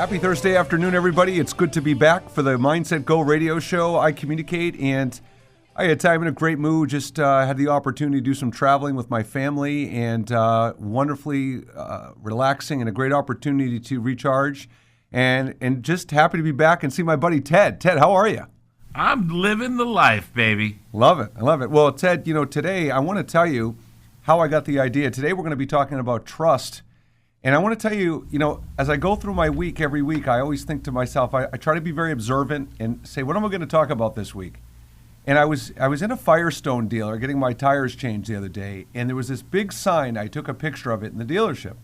Happy Thursday afternoon, everybody. It's good to be back for the MindsetGo radio show, ICommunicate, and I had time in a great mood. Just had the opportunity to do some traveling with my family and wonderfully relaxing and a great opportunity to recharge and just happy to be back and see my buddy Ted. Ted, how are you? I'm living the life, baby. Love it. I love it. Well, Ted, today I want to tell you how I got the idea. Today we're going to be talking about trust. And I want to tell you, as I go through my week every week, I always think to myself, I try to be very observant and say, what am I going to talk about this week? And I was in a Firestone dealer getting my tires changed the other day, and there was this big sign. I took a picture of it in the dealership,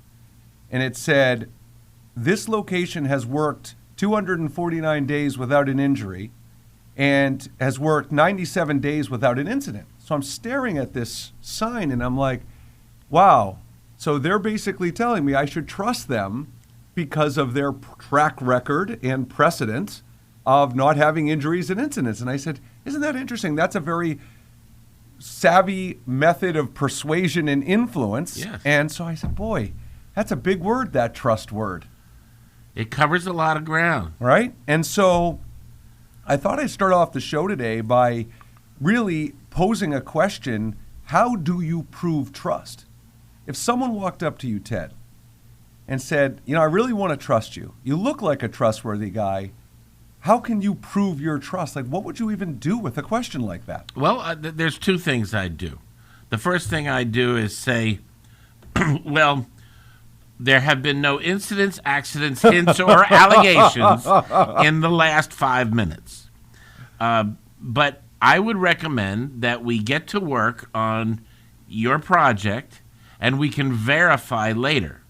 and it said, this location has worked 249 days without an injury and has worked 97 days without an incident. So I'm staring at this sign, and I'm like, wow. So they're basically telling me I should trust them because of their track record and precedent of not having injuries and incidents. And I said, isn't that interesting? That's a very savvy method of persuasion and influence. Yes. And so I said, boy, that's a big word, that trust word. It covers a lot of ground. Right? And so I thought I'd start off the show today by really posing a question. How do you prove trust? If someone walked up to you, Ted, and said, I really want to trust you. You look like a trustworthy guy. How can you prove your trust? Like, what would you even do with a question like that? Well, there's two things I'd do. The first thing I'd do is say, well, there have been no incidents, accidents, hints, or allegations in the last 5 minutes. But I would recommend that we get to work on your project and we can verify later.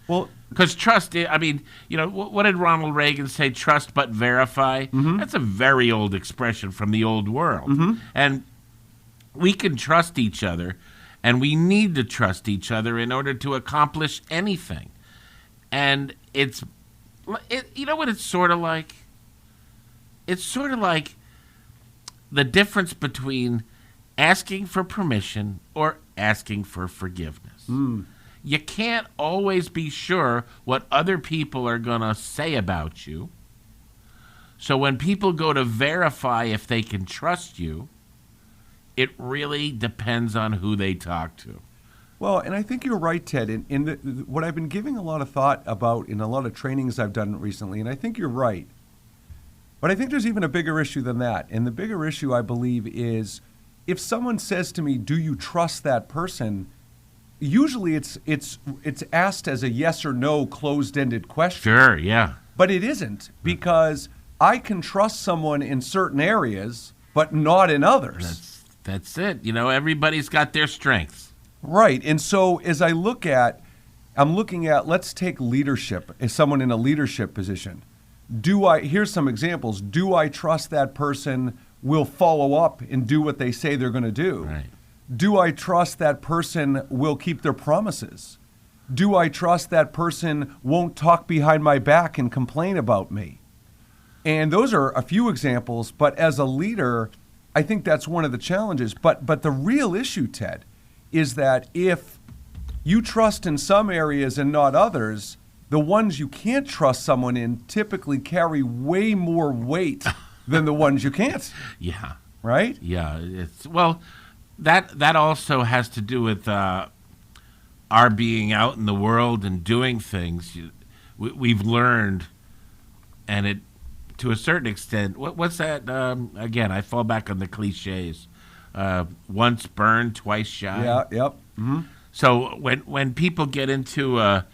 Well, because trust, what did Ronald Reagan say? Trust but verify? Mm-hmm. That's a very old expression from the old world. Mm-hmm. And we can trust each other, and we need to trust each other in order to accomplish anything. And you know what it's sort of like? It's sort of like the difference between asking for permission or asking for forgiveness. You can't always be sure what other people are going to say about you. So when people go to verify if they can trust you, it really depends on who they talk to. Well, and I think you're right, Ted. What I've been giving a lot of thought about in a lot of trainings I've done recently, and I think you're right. But I think there's even a bigger issue than that. And the bigger issue, I believe, is if someone says to me, do you trust that person? Usually it's asked as a yes or no closed-ended question. Sure, yeah. But it isn't, because I can trust someone in certain areas, but not in others. That's it. Everybody's got their strengths. Right. And so as I'm looking at, let's take leadership, as someone in a leadership position. Here's some examples. Do I trust that person will follow up and do what they say they're going to do? Right. Do I trust that person will keep their promises? Do I trust that person won't talk behind my back and complain about me? And those are a few examples, but as a leader, I think that's one of the challenges. But the real issue, Ted, is that if you trust in some areas and not others, the ones you can't trust someone in typically carry way more weight than the ones you can't. Yeah. Right? Yeah. That also has to do with our being out in the world and doing things. We've learned, and it, to a certain extent, what's that? Again, I fall back on the cliches. Once burned, twice shy. Yeah, yep. Mm-hmm. So when people get into a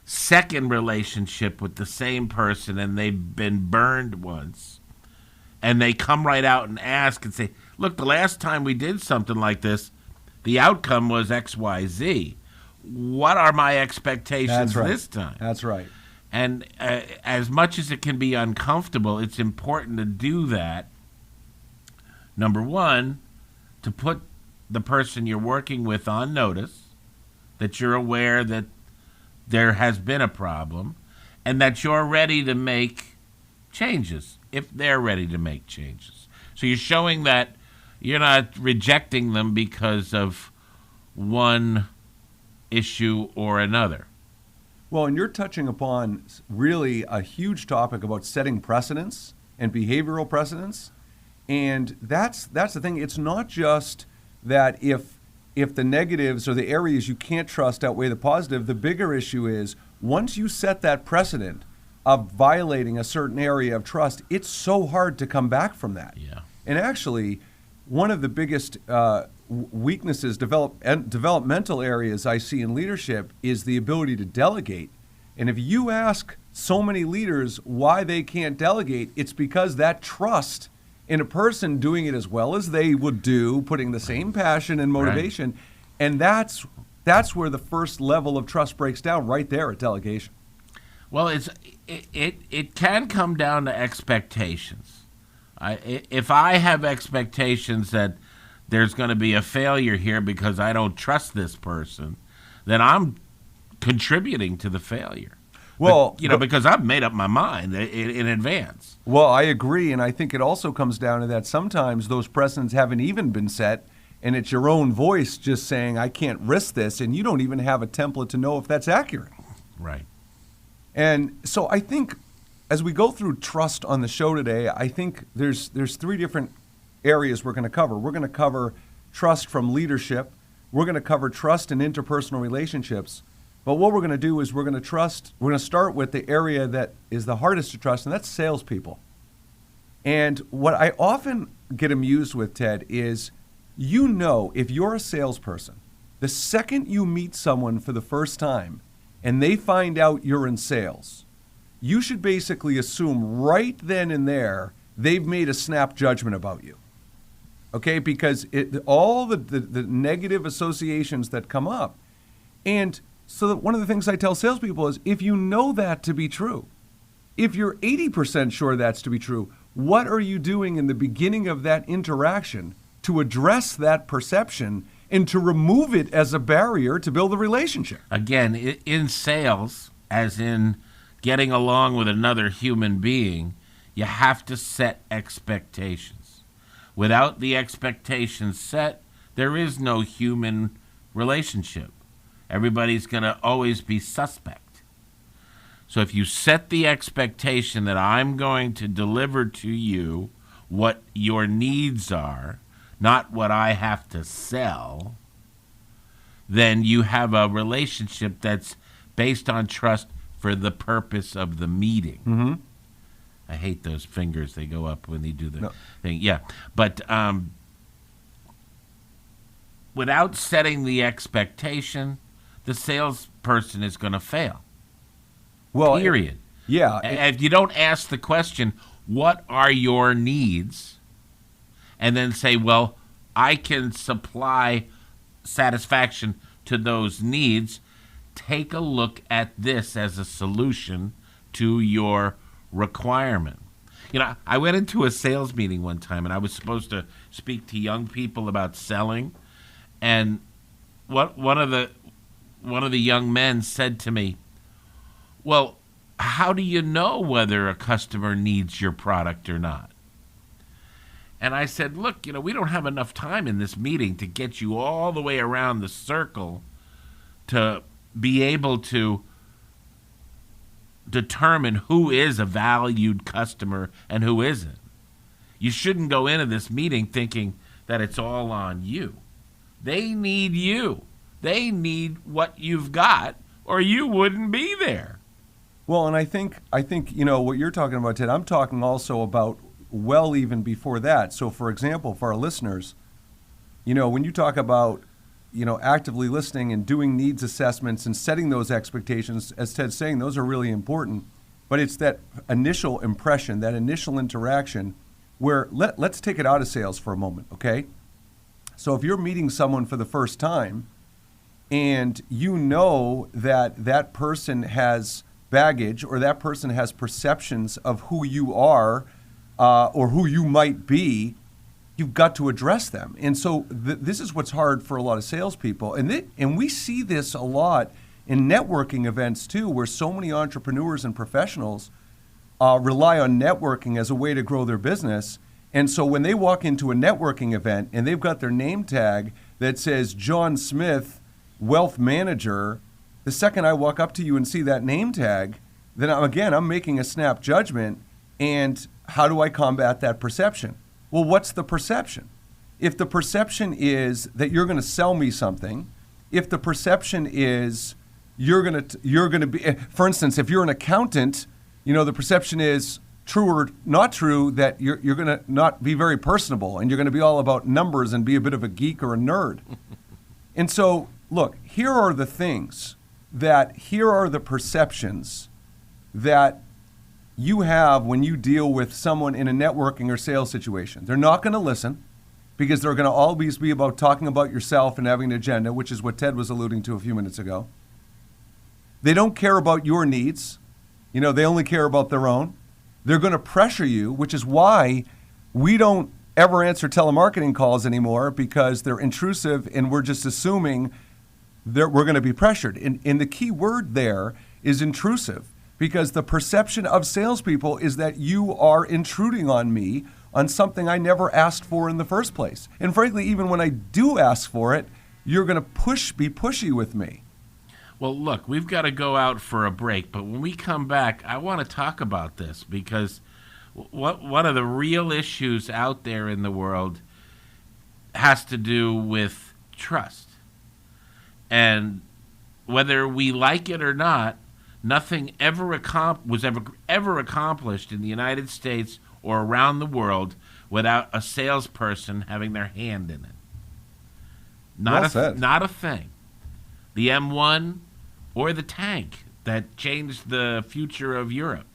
second relationship with the same person and they've been burned once, and they come right out and ask and say, look, the last time we did something like this, the outcome was X, Y, Z. What are my expectations this time? That's right. And as much as it can be uncomfortable, it's important to do that. Number one, to put the person you're working with on notice that you're aware that there has been a problem and that you're ready to make changes if they're ready to make changes. So you're showing that you're not rejecting them because of one issue or another. Well, and you're touching upon really a huge topic about setting precedents and behavioral precedents. And that's the thing. It's not just that if the negatives or the areas you can't trust outweigh the positive, the bigger issue is once you set that precedent of violating a certain area of trust, it's so hard to come back from that. Yeah. And actually, one of the biggest weaknesses, developmental areas I see in leadership is the ability to delegate. And if you ask so many leaders why they can't delegate, it's because that trust in a person doing it as well as they would do, putting the same passion and motivation, Right. And that's where the first level of trust breaks down, right there at delegation. Well, it can come down to expectations. If I have expectations that there's going to be a failure here because I don't trust this person, then I'm contributing to the failure. Well, because I've made up my mind in advance. Well, I agree, and I think it also comes down to that sometimes those precedents haven't even been set, and it's your own voice just saying, I can't risk this, and you don't even have a template to know if that's accurate. Right. And so I think as we go through trust on the show today, I think there's three different areas we're going to cover. We're going to cover trust from leadership. We're going to cover trust in interpersonal relationships. But what we're going to do is we're going to start with the area that is the hardest to trust, and that's salespeople. And what I often get amused with, Ted, is if you're a salesperson, the second you meet someone for the first time and they find out you're in sales, you should basically assume right then and there they've made a snap judgment about you. Okay? Because all the negative associations that come up. And so one of the things I tell salespeople is, if you know that to be true, if you're 80% sure that's to be true, what are you doing in the beginning of that interaction to address that perception and to remove it as a barrier to build a relationship? Again, in sales, as in getting along with another human being, you have to set expectations. Without the expectations set, there is no human relationship. Everybody's going to always be suspect. So if you set the expectation that I'm going to deliver to you what your needs are, not what I have to sell, then you have a relationship that's based on trust for the purpose of the meeting. Mm-hmm. I hate those fingers. They go up when they do the thing. Yeah. But without setting the expectation, the salesperson is going to fail. Well, period. If you don't ask the question, what are your needs? And then say, well, I can supply satisfaction to those needs. Take a look at this as a solution to your requirement. I went into a sales meeting one time, and I was supposed to speak to young people about selling. And one of the young men said to me, well, how do you know whether a customer needs your product or not? And I said, look, we don't have enough time in this meeting to get you all the way around the circle to be able to determine who is a valued customer and who isn't. You shouldn't go into this meeting thinking that it's all on you. They need you. They need what you've got, or you wouldn't be there. Well, and I think what you're talking about, Ted, I'm talking also about well even before that. So, for example, for our listeners, when you talk about, actively listening and doing needs assessments and setting those expectations, as Ted's saying, those are really important. But it's that initial impression, that initial interaction where let's take it out of sales for a moment, okay? So if you're meeting someone for the first time and you know that that person has baggage or that person has perceptions of who you are or who you might be, you've got to address them. And so this is what's hard for a lot of salespeople. And we see this a lot in networking events too, where so many entrepreneurs and professionals rely on networking as a way to grow their business. And so when they walk into a networking event and they've got their name tag that says John Smith, wealth manager, The second I walk up to you and see that name tag, then I'm making a snap judgment. And how do I combat that perception? Well, what's the perception? If the perception is that you're going to sell me something, if the perception is you're going to be, for instance, if you're an accountant, the perception is true or not true that you're going to not be very personable and you're going to be all about numbers and be a bit of a geek or a nerd. And so, look, here are the perceptions that you have when you deal with someone in a networking or sales situation. They're not going to listen because they're going to always be about talking about yourself and having an agenda, which is what Ted was alluding to a few minutes ago. They don't care about your needs. They only care about their own. They're going to pressure you, which is why we don't ever answer telemarketing calls anymore, because they're intrusive and we're just assuming that we're going to be pressured. And the key word there is intrusive, because the perception of salespeople is that you are intruding on me on something I never asked for in the first place. And frankly, even when I do ask for it, you're going to be pushy with me. Well, look, we've got to go out for a break, but when we come back, I want to talk about this, because one of the real issues out there in the world has to do with trust. And whether we like it or not, nothing was ever accomplished in the United States or around the world without a salesperson having their hand in it. Not a thing. The M1 or the tank that changed the future of Europe.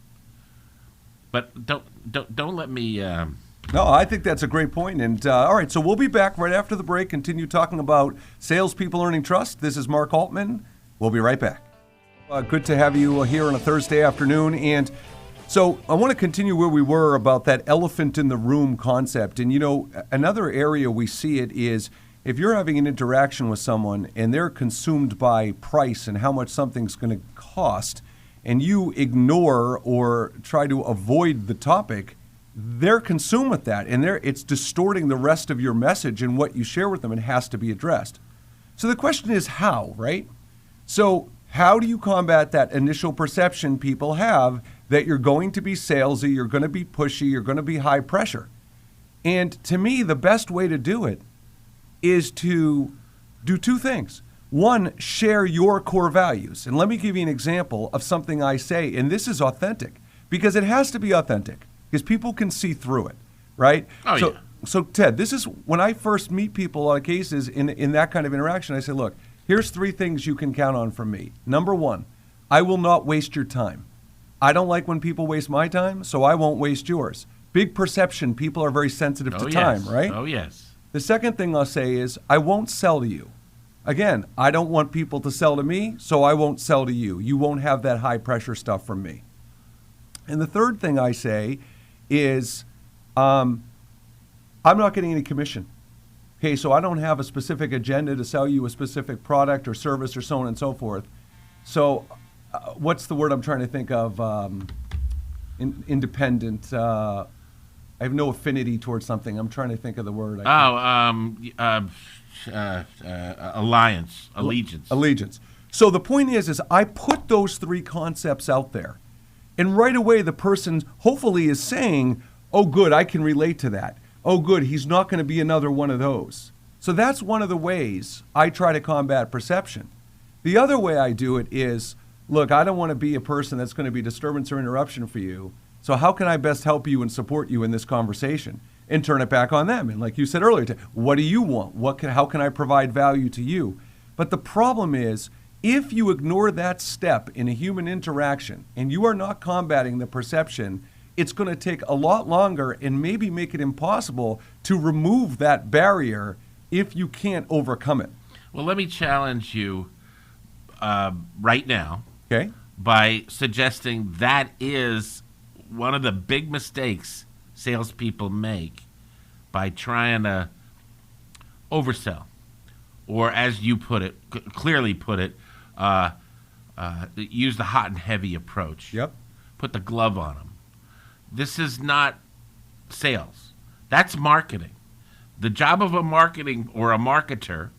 But don't let me. No, I think that's a great point. And all right, so we'll be back right after the break. Continue talking about salespeople earning trust. This is Mark Altman. We'll be right back. Good to have you here on a Thursday afternoon. And so I want to continue where we were about that elephant in the room concept. And another area we see it is if you're having an interaction with someone and they're consumed by price and how much something's going to cost, and you ignore or try to avoid the topic, they're consumed with that, and it's distorting the rest of your message and what you share with them, and has to be addressed. So the question is how, right? So how do you combat that initial perception people have that you're going to be salesy, you're going to be pushy, you're going to be high pressure? And to me, the best way to do it is to do two things. One, share your core values. And let me give you an example of something I say, and this is authentic, because it has to be authentic, because people can see through it, right? So Ted, this is when I first meet people on cases in that kind of interaction, I say, look, here's 3 things you can count on from me. Number 1, I will not waste your time. I don't like when people waste my time, so I won't waste yours. Big perception, people are very sensitive to time, right? Oh, yes. The second thing I'll say is I won't sell to you. Again, I don't want people to sell to me, so I won't sell to you. You won't have that high pressure stuff from me. And the third thing I say is I'm not getting any commission. Okay, so I don't have a specific agenda to sell you a specific product or service or so on and so forth. So what's the word I'm trying to think of? Independent. I have no affinity towards something. I'm trying to think of the word. Alliance, allegiance. Allegiance. So the point is I put those 3 concepts out there, and right away the person hopefully is saying, oh, good, I can relate to that. Oh, good, he's not going to be another one of those. So that's one of the ways I try to combat perception. The other way I do it is, look, I don't want to be a person that's going to be disturbance or interruption for you. So how can I best help you and support you in this conversation? And turn it back on them. And like you said earlier, what do you want? How can I provide value to you? But the problem is, if you ignore that step in a human interaction and you are not combating the perception, it's going to take a lot longer and maybe make it impossible to remove that barrier if you can't overcome it. Well, let me challenge you right now, okay, by suggesting that is one of the big mistakes salespeople make by trying to oversell, or as you put it, clearly put it, use the hot and heavy approach. Yep. Put the glove on them. This is not sales. That's marketing. The job of a marketing or a marketer,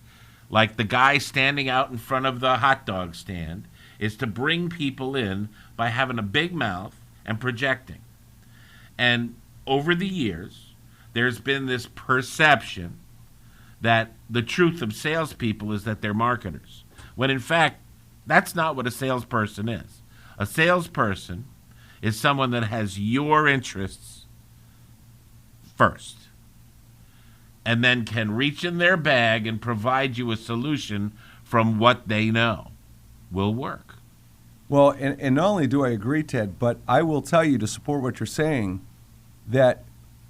like the guy standing out in front of the hot dog stand, is to bring people in by having a big mouth and projecting. And over the years, there's been this perception that the truth of salespeople is that they're marketers, when in fact, that's not what a salesperson is. A salesperson is someone that has your interests first, and then can reach in their bag and provide you a solution from what they know will work. Well, and not only do I agree, Ted, but I will tell you, to support what you're saying, that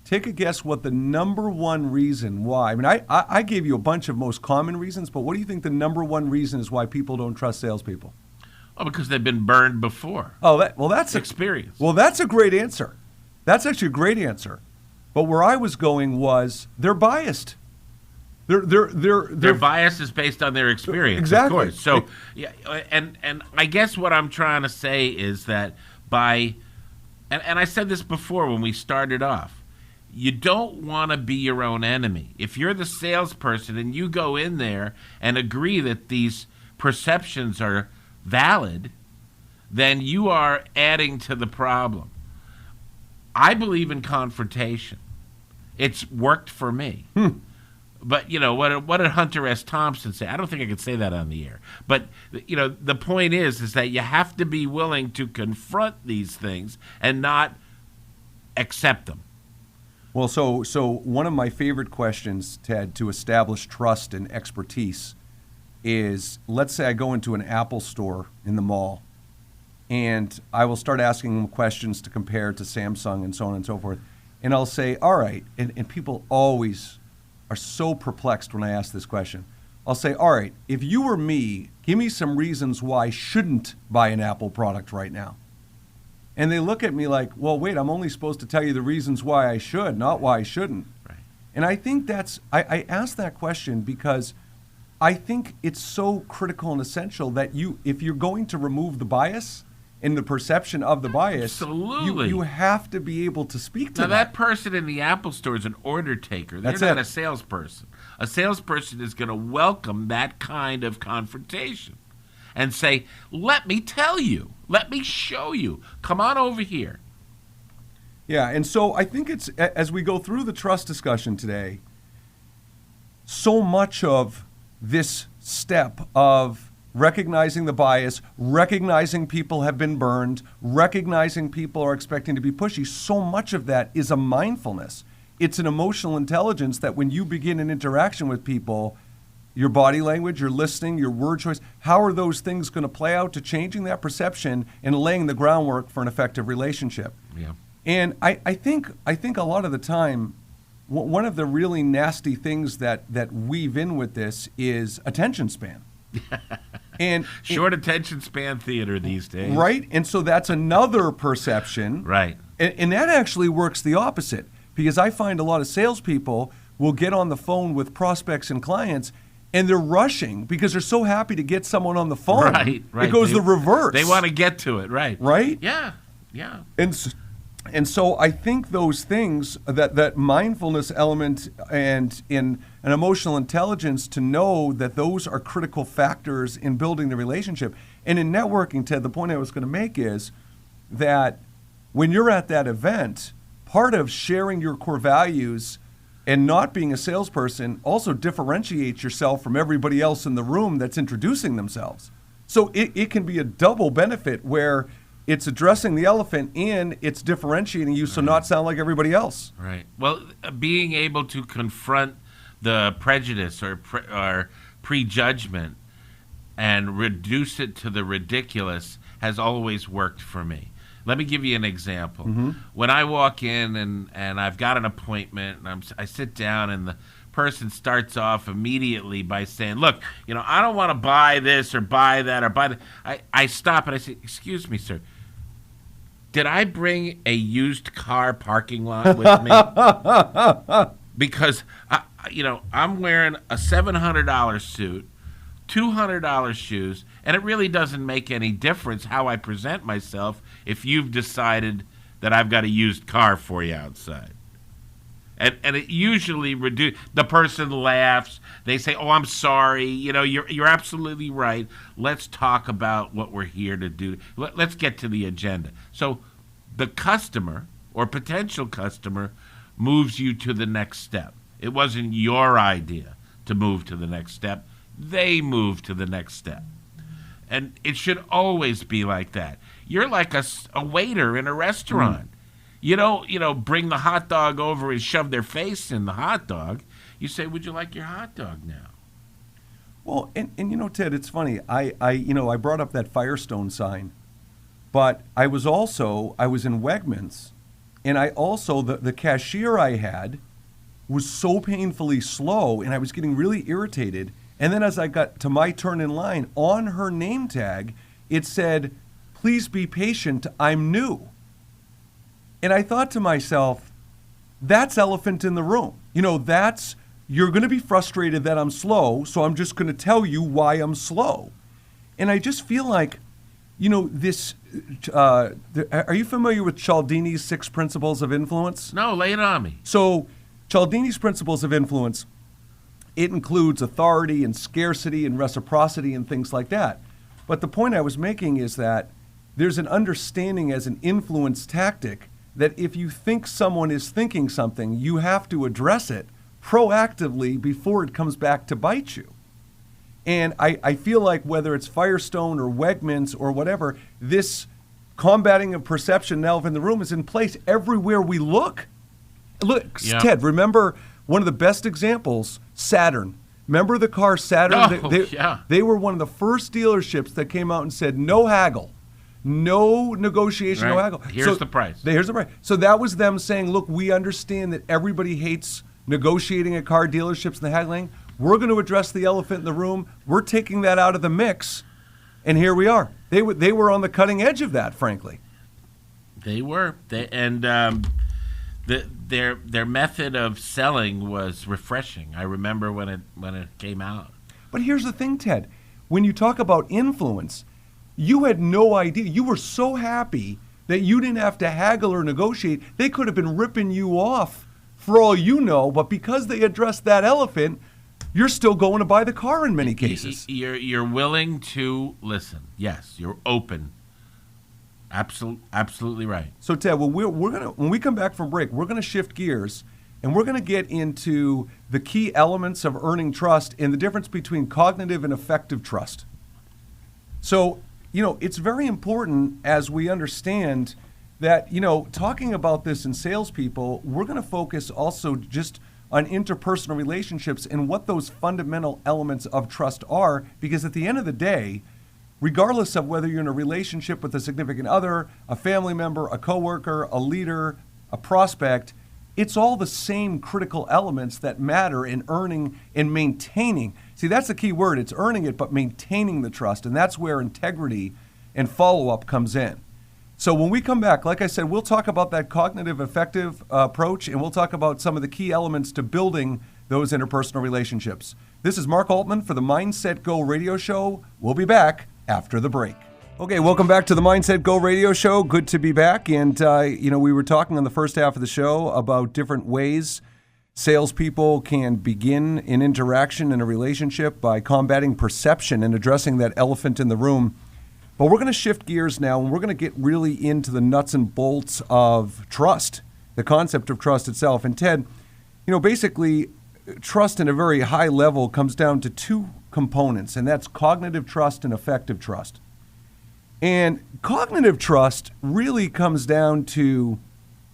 take a guess what the number one reason why. I mean, I gave you a bunch of most common reasons, but what do you think the number one reason is why people don't trust salespeople? Oh, because they've been burned before. Oh, that's experience. Well, that's a great answer. That's actually a great answer. But where I was going was they're biased. Their bias is based on their experience, exactly. Of course. So, yeah, and I guess what I'm trying to say is that and I said this before when we started off, you don't want to be your own enemy. If you're the salesperson and you go in there and agree that these perceptions are valid, then you are adding to the problem. I believe in confrontation. It's worked for me. But, what did Hunter S. Thompson say? I don't think I could say that on the air. But, the point is that you have to be willing to confront these things and not accept them. Well, so one of my favorite questions, Ted, to establish trust and expertise is, let's say I go into an Apple store in the mall, and I will start asking them questions to compare to Samsung and so on and so forth. And I'll say, all right, and people always are so perplexed when I ask this question. I'll say, all right, if you were me, give me some reasons why I shouldn't buy an Apple product right now. And they look at me like, well, wait, I'm only supposed to tell you the reasons why I should, not why I shouldn't. Right. And I think I asked that question because I think it's so critical and essential that if you're going to remove the bias and the perception of the bias, absolutely, you have to be able to speak to now that person in the Apple store is an order taker. They're not a salesperson. A salesperson is going to welcome that kind of confrontation and say, let me tell you, let me show you, come on over here. Yeah, and so I think it's, as we go through the trust discussion today, so much of this step of recognizing the bias, recognizing people have been burned, recognizing people are expecting to be pushy, so much of that is a mindfulness. It's an emotional intelligence that when you begin an interaction with people, your body language, your listening, your word choice, how are those things going to play out to changing that perception and laying the groundwork for an effective relationship? Yeah. And I think a lot of the time, one of the really nasty things that weave in with this is attention span. And short attention span theater these days. Right? And so that's another perception. Right. And that actually works the opposite, because I find a lot of salespeople will get on the phone with prospects and clients and they're rushing because they're so happy to get someone on the phone. Right. It goes the reverse. They want to get to it, right. Right? Yeah. And so I think those things, that mindfulness element and in an emotional intelligence, to know that those are critical factors in building the relationship. And in networking, Ted, the point I was going to make is that when you're at that event, part of sharing your core values and not being a salesperson also differentiates yourself from everybody else in the room that's introducing themselves. So it can be a double benefit where it's addressing the elephant and it's differentiating you so not sound like everybody else. Right. Well, being able to confront the prejudice or prejudgment and reduce it to the ridiculous has always worked for me. Let me give you an example. Mm-hmm. When I walk in and I've got an appointment and I sit down and the person starts off immediately by saying, look, I don't want to buy this or buy that or buy that. I stop and I say, excuse me, sir. Did I bring a used car parking lot with me? Because, I'm wearing a $700 suit, $200 shoes, and it really doesn't make any difference how I present myself if you've decided that I've got a used car for you outside. And it usually the person laughs. They say, "Oh, I'm sorry. You're absolutely right. Let's talk about what we're here to do. Let's get to the agenda." So the customer or potential customer moves you to the next step. It wasn't your idea to move to the next step. They move to the next step. And it should always be like that. You're like a waiter in a restaurant. You don't, bring the hot dog over and shove their face in the hot dog. You say, "Would you like your hot dog now?" Well, and Ted, it's funny. I brought up that Firestone sign, but I was in Wegmans, and I also the cashier I had was so painfully slow, and I was getting really irritated. And then as I got to my turn in line, on her name tag, it said, "Please be patient, I'm new." And I thought to myself, that's elephant in the room. You're going to be frustrated that I'm slow, so I'm just going to tell you why I'm slow. And I just feel like, this, are you familiar with Cialdini's 6 Principles of Influence? No, lay it on me. So Cialdini's Principles of Influence, it includes authority and scarcity and reciprocity and things like that. But the point I was making is that there's an understanding as an influence tactic that if you think someone is thinking something, you have to address it proactively before it comes back to bite you. And I feel like whether it's Firestone or Wegmans or whatever, this combating of perception now in the room is in place everywhere we look. Look, yeah. Ted, remember one of the best examples, Saturn. Remember the car Saturn? Yeah. They were one of the first dealerships that came out and said, no haggle. No negotiation, right. No haggle. Here's the price. Here's the price. So that was them saying, look, we understand that everybody hates negotiating at car dealerships and the haggling. We're going to address the elephant in the room. We're taking that out of the mix. And here we are. They were on the cutting edge of that, frankly. They were. Their method of selling was refreshing. I remember when it came out. But here's the thing, Ted. When you talk about influence, you had no idea. You were so happy that you didn't have to haggle or negotiate. They could have been ripping you off for all you know, but because they addressed that elephant, you're still going to buy the car in many cases. You're willing to listen. Yes, you're open. Absolutely right. So Ted, well, when we come back from break, we're gonna shift gears and we're gonna get into the key elements of earning trust and the difference between cognitive and affective trust. So, it's very important as we understand that, talking about this in salespeople, we're going to focus also just on interpersonal relationships and what those fundamental elements of trust are, because at the end of the day, regardless of whether you're in a relationship with a significant other, a family member, a coworker, a leader, a prospect, it's all the same critical elements that matter in earning and maintaining. See, that's the key word. It's earning it, but maintaining the trust. And that's where integrity and follow-up comes in. So when we come back, like I said, we'll talk about that cognitive affective approach, and we'll talk about some of the key elements to building those interpersonal relationships. This is Mark Altman for the MindsetGo Radio Show. We'll be back after the break. Okay, welcome back to the MindsetGo Radio Show. Good to be back. And, we were talking on the first half of the show about different ways salespeople can begin an interaction in a relationship by combating perception and addressing that elephant in the room. But we're going to shift gears now, and we're going to get really into the nuts and bolts of trust, the concept of trust itself. And Ted, basically, trust in a very high level comes down to 2 components, and that's cognitive trust and affective trust. And cognitive trust really comes down to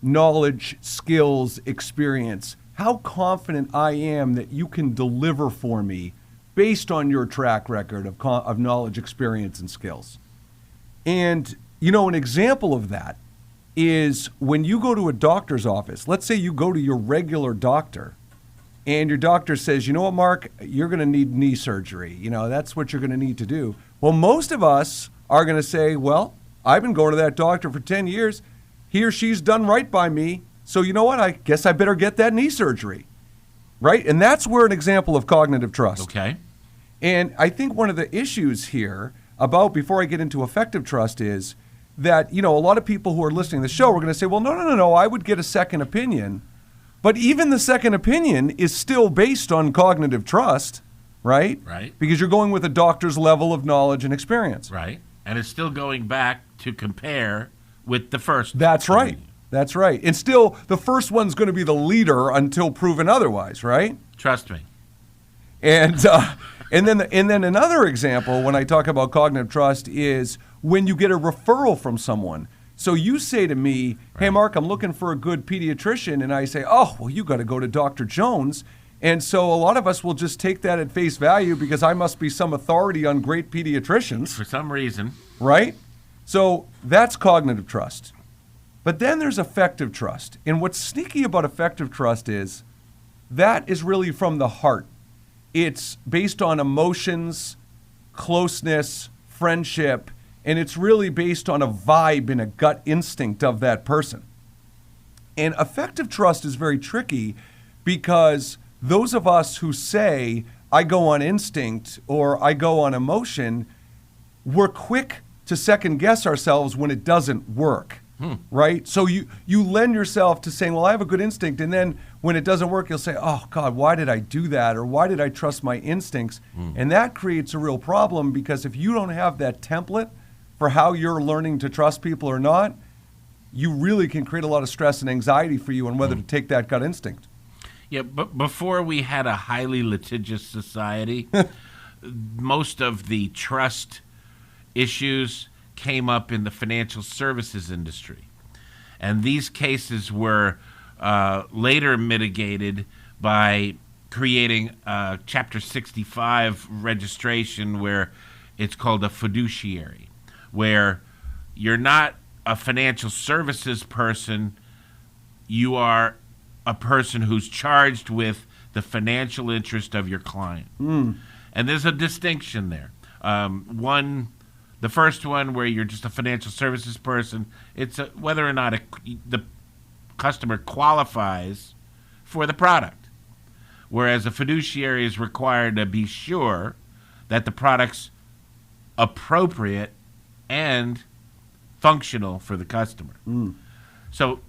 knowledge, skills, experience. How confident I am that you can deliver for me based on your track record of knowledge, experience, and skills. And, an example of that is when you go to a doctor's office. Let's say you go to your regular doctor, and your doctor says, you know what, Mark, you're going to need knee surgery. That's what you're going to need to do. Well, most of us are going to say, well, I've been going to that doctor for 10 years. He or she's done right by me. So you know what? I guess I better get that knee surgery. Right? And that's where an example of cognitive trust. Okay. And I think one of the issues here before I get into effective trust is that, a lot of people who are listening to the show are going to say, well, no, I would get a second opinion. But even the second opinion is still based on cognitive trust, right? Right. Because you're going with a doctor's level of knowledge and experience. Right. And it's still going back to compare with the first. That's right. That's right. And still, the first one's going to be the leader until proven otherwise, right? Trust me. And then another example when I talk about cognitive trust is when you get a referral from someone. So you say to me, hey, Mark, I'm looking for a good pediatrician. And I say, oh, well, you got to go to Dr. Jones. And so a lot of us will just take that at face value because I must be some authority on great pediatricians. For some reason. Right? So that's cognitive trust. But then there's effective trust. And what's sneaky about effective trust is that is really from the heart. It's based on emotions, closeness, friendship, and it's really based on a vibe and a gut instinct of that person. And effective trust is very tricky because those of us who say, I go on instinct or I go on emotion, we're quick to second guess ourselves when it doesn't work. Right? So you lend yourself to saying, well, I have a good instinct. And then when it doesn't work, you'll say, oh, God, why did I do that? Or why did I trust my instincts? And that creates a real problem because if you don't have that template for how you're learning to trust people or not, you really can create a lot of stress and anxiety for you on whether to take that gut instinct. Yeah, but before we had a highly litigious society, most of the trust issues came up in the financial services industry. And these cases were later mitigated by creating a Chapter 65 registration where it's called a fiduciary, where you're not a financial services person, you are a person who's charged with the financial interest of your client. And there's a distinction there. The first one, where you're just a financial services person, it's whether or not the customer qualifies for the product. Whereas a fiduciary is required to be sure that the product's appropriate and functional for the customer. So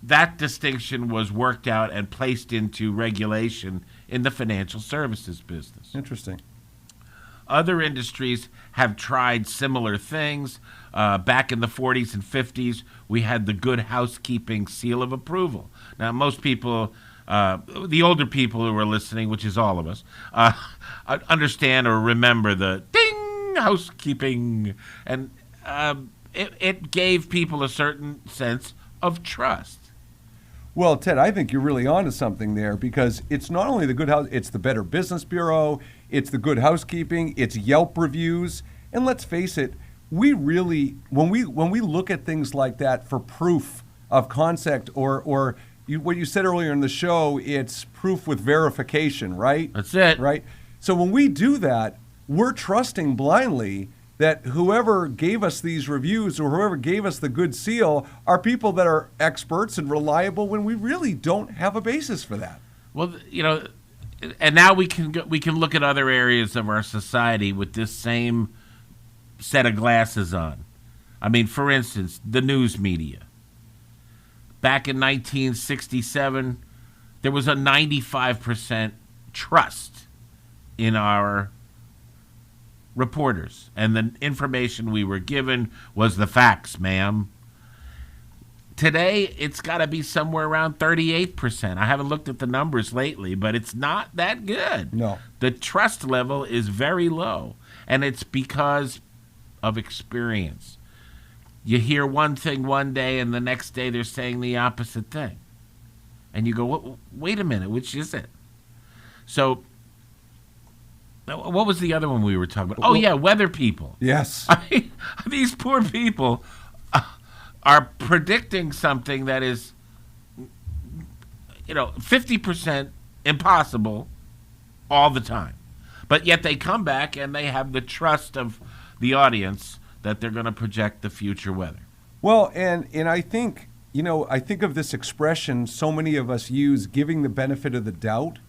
that distinction was worked out and placed into regulation in the financial services business. Interesting. Other industries have tried similar things. Back in the 40s and 50s, we had the Good Housekeeping Seal of Approval. Now, most people, the older people who are listening, which is all of us, understand or remember the ding, housekeeping. And it gave people a certain sense of trust. Well, Ted, I think you're really onto something there because it's not only the Good House, it's the Better Business Bureau, it's the Good Housekeeping, it's Yelp reviews, and let's face it, we really, when we look at things like that for proof of concept or what you said earlier in the show, it's proof with verification, right? That's it. Right? So when we do that, we're trusting blindly that whoever gave us these reviews or whoever gave us the good seal are people that are experts and reliable when we really don't have a basis for that. Well, and now we can look at other areas of our society with this same set of glasses on. I mean, for instance, the news media. Back in 1967, there was a 95% trust in our reporters, and the information we were given was the facts, ma'am. Today, it's got to be somewhere around 38%. I haven't looked at the numbers lately, but it's not that good. No. The trust level is very low, and it's because of experience. You hear one thing one day, and the next day they're saying the opposite thing. And you go, wait a minute, which is it? So what was the other one we were talking about? Oh, yeah, weather people. Yes. I mean, these poor people are predicting something that is, 50% impossible all the time. But yet they come back and they have the trust of the audience that they're going to project the future weather. Well, and I think, I think of this expression so many of us use, giving the benefit of the doubt.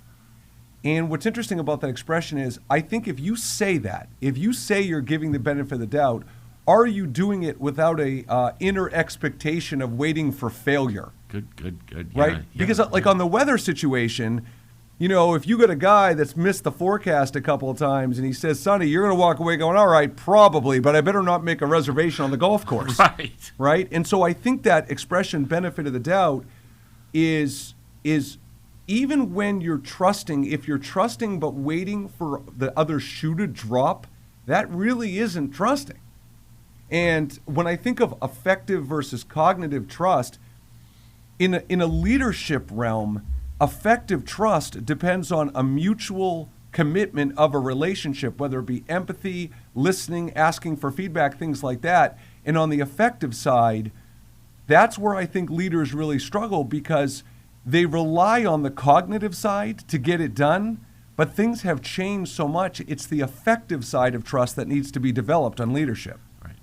And what's interesting about that expression is, I think if you say that, if you say you're giving the benefit of the doubt, are you doing it without a inner expectation of waiting for failure? Good. Right? Yeah, Because like on the weather situation, if you got a guy that's missed the forecast a couple of times and he says, Sonny, you're going to walk away going, all right, probably, but I better not make a reservation on the golf course. Right. Right? And so I think that expression, benefit of the doubt, is even when you're trusting, if you're trusting but waiting for the other shoe to drop, that really isn't trusting. And when I think of effective versus cognitive trust, in a leadership realm, effective trust depends on a mutual commitment of a relationship, whether it be empathy, listening, asking for feedback, things like that. And on the effective side, that's where I think leaders really struggle because they rely on the cognitive side to get it done, but things have changed so much. It's the effective side of trust that needs to be developed on leadership. Right.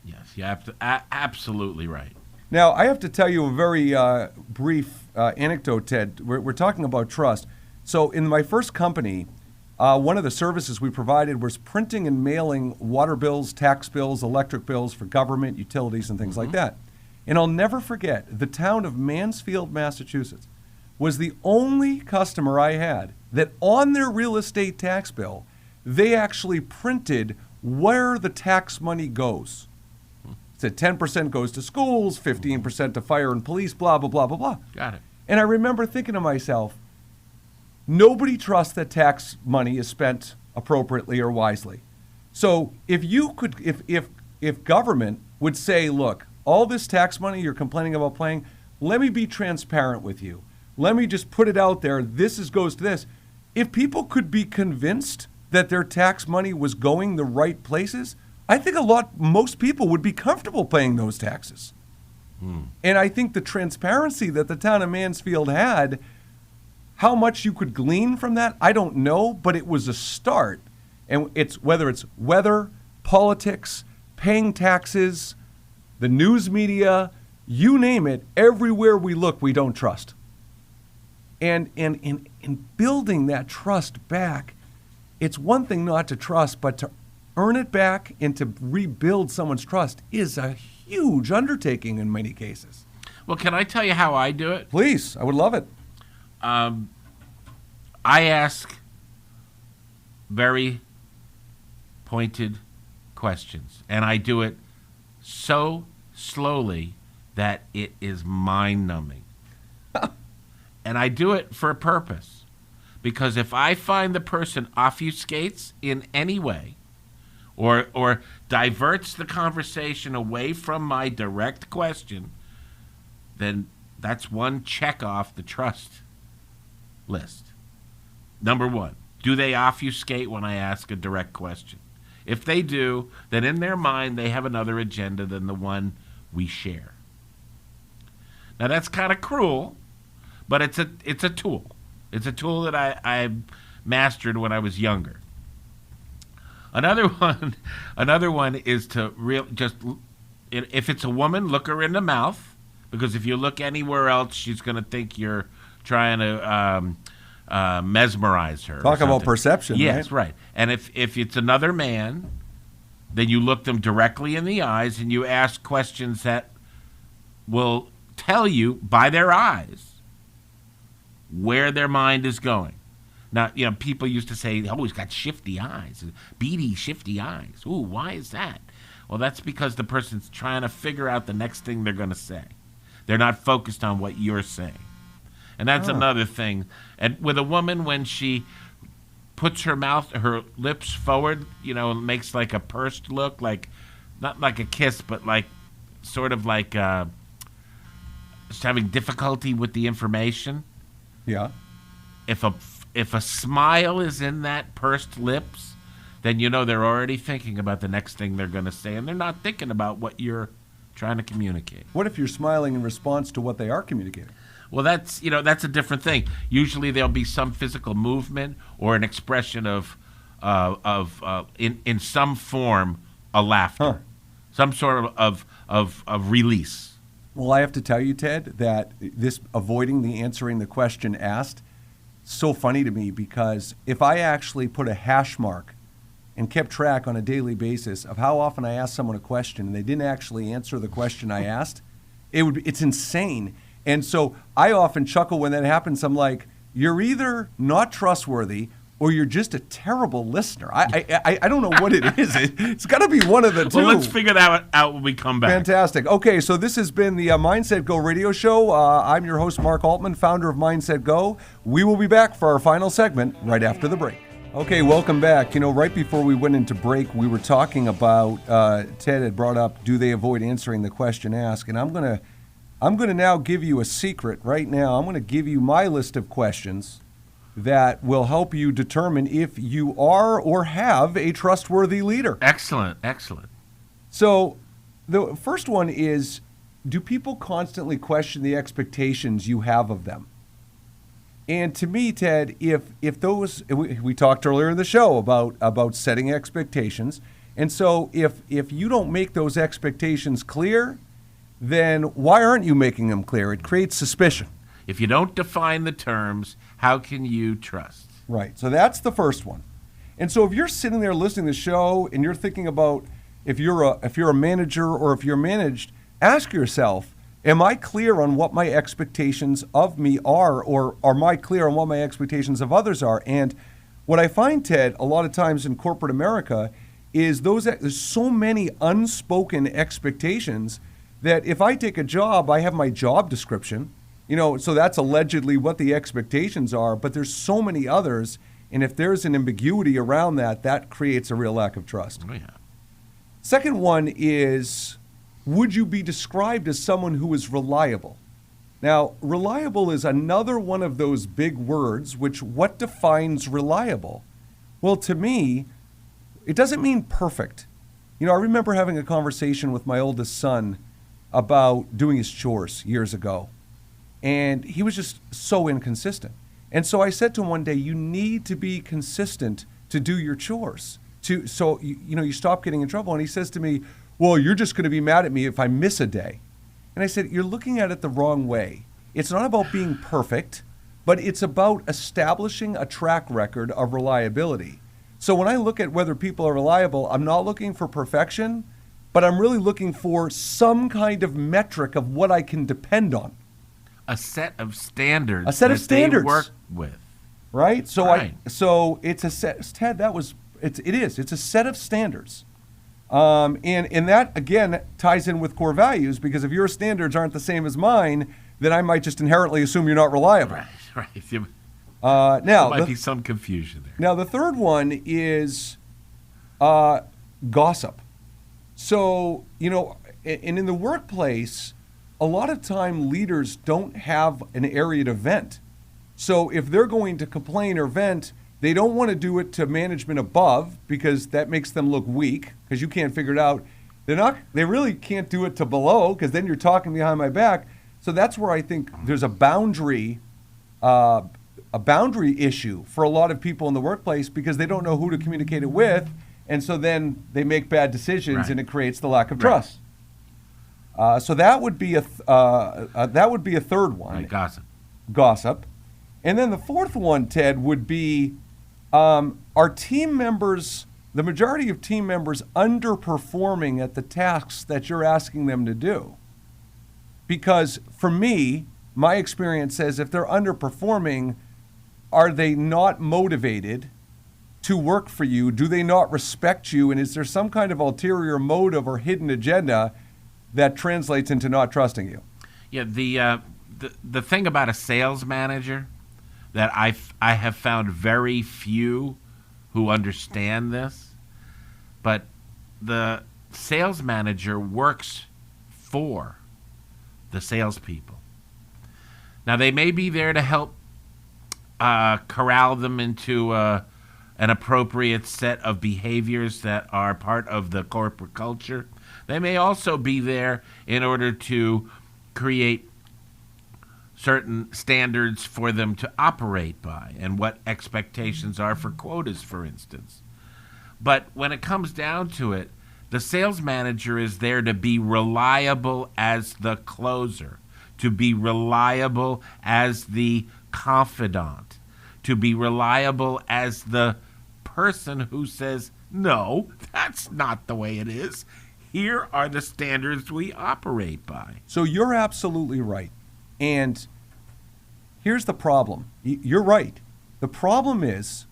Yes, you have to, absolutely right. Now, I have to tell you a very brief anecdote, Ted. We're talking about trust. So in my first company, one of the services we provided was printing and mailing water bills, tax bills, electric bills for government, utilities, and things like that. And I'll never forget, the town of Mansfield, Massachusetts, was the only customer I had that on their real estate tax bill, they actually printed where the tax money goes. Said 10% goes to schools, 15% to fire and police, blah, blah, blah, blah, blah. Got it. And I remember thinking to myself, nobody trusts that tax money is spent appropriately or wisely. So if government would say, look, all this tax money you're complaining about paying, let me be transparent with you. Let me just put it out there. Goes to this. If people could be convinced that their tax money was going the right places, I think most people would be comfortable paying those taxes. And I think the transparency that the town of Mansfield had, how much you could glean from that, I don't know, but it was a start. And whether it's weather, politics, paying taxes, the news media, you name it, everywhere we look, we don't trust. And in building that trust back, it's one thing not to trust, but to earn it back and to rebuild someone's trust is a huge undertaking in many cases. Well, can I tell you how I do it? Please, I would love it. I ask very pointed questions, and I do it so slowly that it is mind-numbing. And I do it for a purpose, because if I find the person obfuscates in any way or diverts the conversation away from my direct question, then that's one check off the trust list. Number one, do they obfuscate when I ask a direct question? If they do, then in their mind they have another agenda than the one we share. Now that's kind of cruel, but it's a tool. It's a tool that I mastered when I was younger. Another one is to if it's a woman, look her in the mouth, because if you look anywhere else, she's going to think you're trying to mesmerize her. Talk about perception. Yes, right. And if it's another man, then you look them directly in the eyes and you ask questions that will tell you by their eyes where their mind is going. Now, people used to say, oh, he's got shifty eyes, beady, shifty eyes. Ooh, why is that? Well, that's because the person's trying to figure out the next thing they're going to say. They're not focused on what you're saying. And that's another thing. And with a woman, when she puts her lips forward, makes like a pursed look, like not like a kiss, but like sort of like just having difficulty with the information. Yeah. If a smile is in that pursed lips, then they're already thinking about the next thing they're going to say, and they're not thinking about what you're trying to communicate. What if you're smiling in response to what they are communicating? Well, that's a different thing. Usually there'll be some physical movement or an expression of in some form a laughter, some sort of release. Well, I have to tell you, Ted, that this avoiding answering the question asked, so funny to me, because if I actually put a hash mark and kept track on a daily basis of how often I asked someone a question and they didn't actually answer the question I asked, it's insane. And so I often chuckle when that happens. I'm like, you're either not trustworthy or you're just a terrible listener. I don't know what it is. It's got to be one of the two. Well, let's figure that out when we come back. Fantastic. Okay, so this has been the Mindset Go radio show. I'm your host, Mark Altman, founder of Mindset Go. We will be back for our final segment right after the break. Okay, welcome back. Right before we went into break, we were talking about, Ted had brought up, do they avoid answering the question asked? And I'm gonna now give you a secret right now. I'm gonna give you my list of questions that will help you determine if you are or have a trustworthy leader. Excellent. So the first one is, do people constantly question the expectations you have of them? And to me, Ted, if those, we talked earlier in the show about setting expectations. And so if you don't make those expectations clear, then why aren't you making them clear? It creates suspicion. If you don't define the terms, how can you trust? Right. So that's the first one. And so if you're sitting there listening to the show and you're thinking about if you're a manager or if you're managed, ask yourself, am I clear on what my expectations of me are, or am I clear on what my expectations of others are? And what I find, Ted, a lot of times in corporate America is there's so many unspoken expectations that if I take a job, I have my job description, so that's allegedly what the expectations are, but there's so many others, and if there's an ambiguity around that, that creates a real lack of trust. Oh, yeah. Second one is, would you be described as someone who is reliable? Now, reliable is another one of those big words, what defines reliable? Well, to me, it doesn't mean perfect. I remember having a conversation with my oldest son about doing his chores years ago. And he was just so inconsistent. And so I said to him one day, you need to be consistent to do your chores. So you stop getting in trouble. And he says to me, well, you're just going to be mad at me if I miss a day. And I said, you're looking at it the wrong way. It's not about being perfect, but it's about establishing a track record of reliability. So when I look at whether people are reliable, I'm not looking for perfection, but I'm really looking for some kind of metric of what I can depend on. A set of standards. They work with. Right? So Right. So it's a set, Ted, it's a set of standards. And that, again, ties in with core values, because if your standards aren't the same as mine, then I might just inherently assume you're not reliable. Right. There Now, might be some confusion there. Now, the third one is gossip. So, and in the workplace, a lot of time leaders don't have an area to vent. So if they're going to complain or vent, they don't want to do it to management above, because that makes them look weak, because you can't figure it out. They really can't do it to below, because then you're talking behind my back. So that's where I think there's a boundary issue for a lot of people in the workplace, because they don't know who to communicate it with, and so then they make bad decisions, Right. and it creates the lack of trust. So that would be a third one. Right, Gossip. And then the fourth one, Ted, would be, are team members, the majority of team members, underperforming at the tasks that you're asking them to do? Because for me, my experience says if they're underperforming, are they not motivated to work for you? Do they not respect you? And is there some kind of ulterior motive or hidden agenda that translates into not trusting you? Yeah, the thing about a sales manager that I have found very few who understand this, but the sales manager works for the salespeople. Now, they may be there to help corral them into an appropriate set of behaviors that are part of the corporate culture. They may also be there in order to create certain standards for them to operate by, and what expectations are for quotas, for instance. But when it comes down to it, the sales manager is there to be reliable as the closer, to be reliable as the confidant, to be reliable as the person who says, No, that's not the way it is. Here are the standards we operate by. So you're absolutely right. And here's the problem. You're right. The problem is,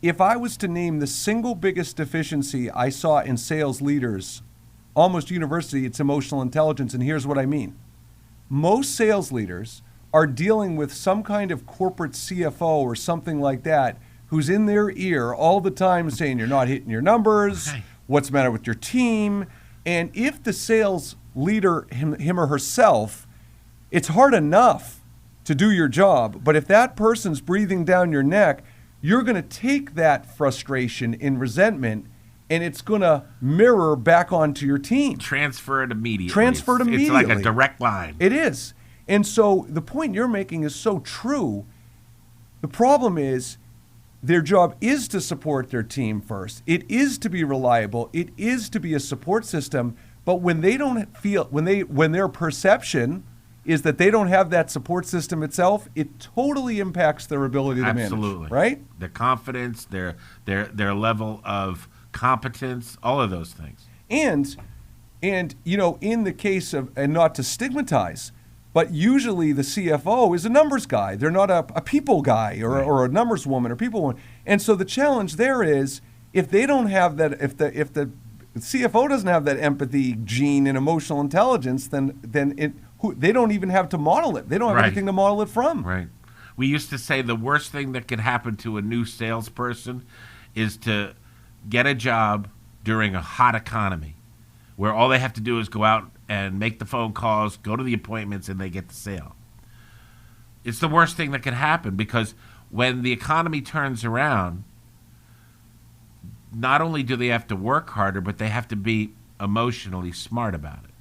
if I was to name the single biggest deficiency I saw in sales leaders, almost universally, it's emotional intelligence. And here's what I mean. Most sales leaders are dealing with some kind of corporate CFO or something like that who's in their ear all the time saying you're not hitting your numbers, what's the matter with your team. And if the sales leader, him or herself, it's hard enough to do your job, but if that person's breathing down your neck, you're going to take that frustration and resentment and it's going to mirror back onto your team. Transfer it immediately. It's like a direct line. It is. And so the point you're making is so true. The problem is their job is to support their team first. It is to be reliable. It is to be a support system. But when they don't feel, when their perception is that they don't have that support system itself, it totally impacts their ability to manage. Absolutely. Right? Their confidence, their level of competence, all of those things. And in the case of, and not to stigmatize, but usually the CFO is a numbers guy. They're not a people guy or a numbers woman or people woman. And so the challenge there is, if they don't have that, if the CFO doesn't have that empathy gene and emotional intelligence, then they don't even have to model it. They don't have anything to model it from. Right. We used to say the worst thing that could happen to a new salesperson is to get a job during a hot economy where all they have to do is go out and make the phone calls, go to the appointments, and they get the sale. It's the worst thing that could happen because when the economy turns around, not only do they have to work harder, but they have to be emotionally smart about it.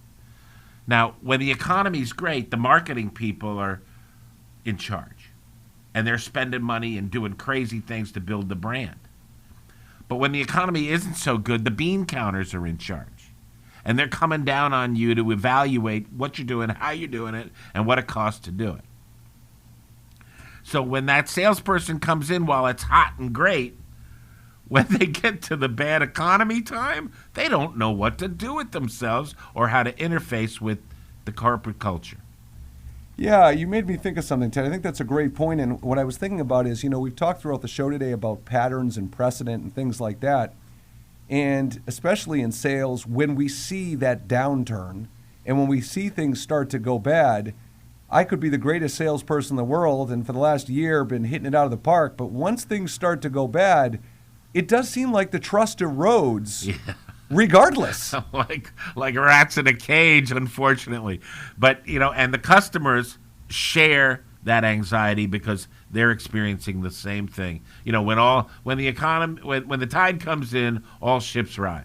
Now, when the economy's great, the marketing people are in charge, and they're spending money and doing crazy things to build the brand. But when the economy isn't so good, the bean counters are in charge. And they're coming down on you to evaluate what you're doing, how you're doing it, and what it costs to do it. So when that salesperson comes in while it's hot and great, when they get to the bad economy time, they don't know what to do with themselves or how to interface with the corporate culture. Yeah, you made me think of something, Ted. I think that's a great point. And what I was thinking about is, we've talked throughout the show today about patterns and precedent and things like that. And especially in sales, when we see that downturn and when we see things start to go bad, I could be the greatest salesperson in the world and for the last year been hitting it out of the park. But once things start to go bad, it does seem like the trust erodes regardless. like rats in a cage, unfortunately. But, and the customers share that anxiety because they're experiencing the same thing. When the tide comes in, all ships rise.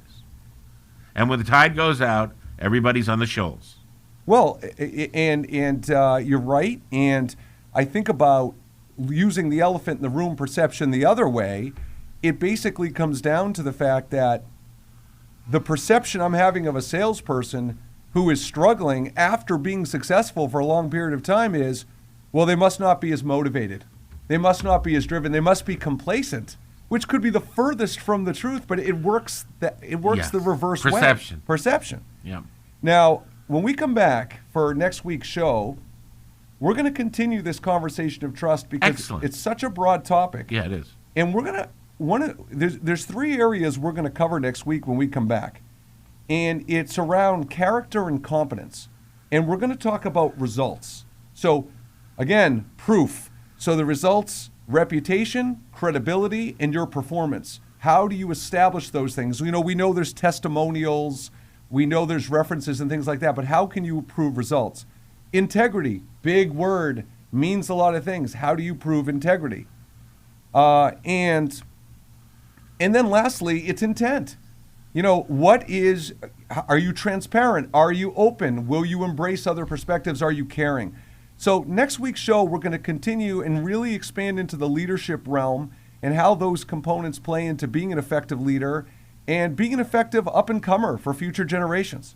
And when the tide goes out, everybody's on the shoals. Well, and you're right. And I think about using the elephant in the room perception the other way. It basically comes down to the fact that the perception I'm having of a salesperson who is struggling after being successful for a long period of time is, well, they must not be as motivated. They must not be as driven. They must be complacent, which could be the furthest from the truth, but it works the reverse way. Perception. Yeah. Now, when we come back for next week's show, we're going to continue this conversation of trust because it's such a broad topic. Yeah, it is. And we're going to there's three areas we're going to cover next week when we come back. And it's around character and competence. And we're going to talk about results. So, again, proof. So the results, reputation, credibility, and your performance. How do you establish those things? We know there's testimonials, we know there's references and things like that, but how can you prove results? Integrity, big word, means a lot of things. How do you prove integrity? And then lastly, it's intent. Are you transparent? Are you open? Will you embrace other perspectives? Are you caring? So next week's show, we're going to continue and really expand into the leadership realm and how those components play into being an effective leader and being an effective up-and-comer for future generations.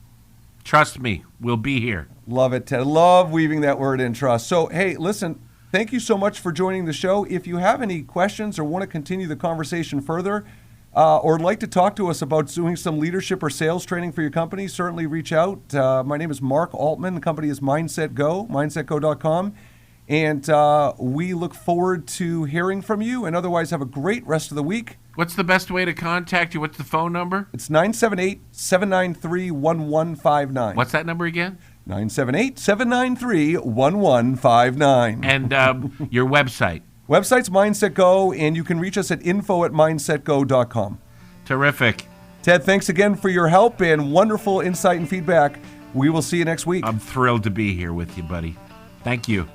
Trust me, we'll be here. Love it, Ted. Love weaving that word in, trust. So, hey, listen, thank you so much for joining the show. If you have any questions or want to continue the conversation further, or like to talk to us about doing some leadership or sales training for your company, certainly reach out. My name is Mark Altman. The company is MindsetGo, mindsetgo.com. And we look forward to hearing from you, and otherwise have a great rest of the week. What's the best way to contact you? What's the phone number? It's 978-793-1159. What's that number again? 978-793-1159. And your website? Website's MindsetGo, and you can reach us at info@mindsetgo.com. Terrific. Ted, thanks again for your help and wonderful insight and feedback. We will see you next week. I'm thrilled to be here with you, buddy. Thank you.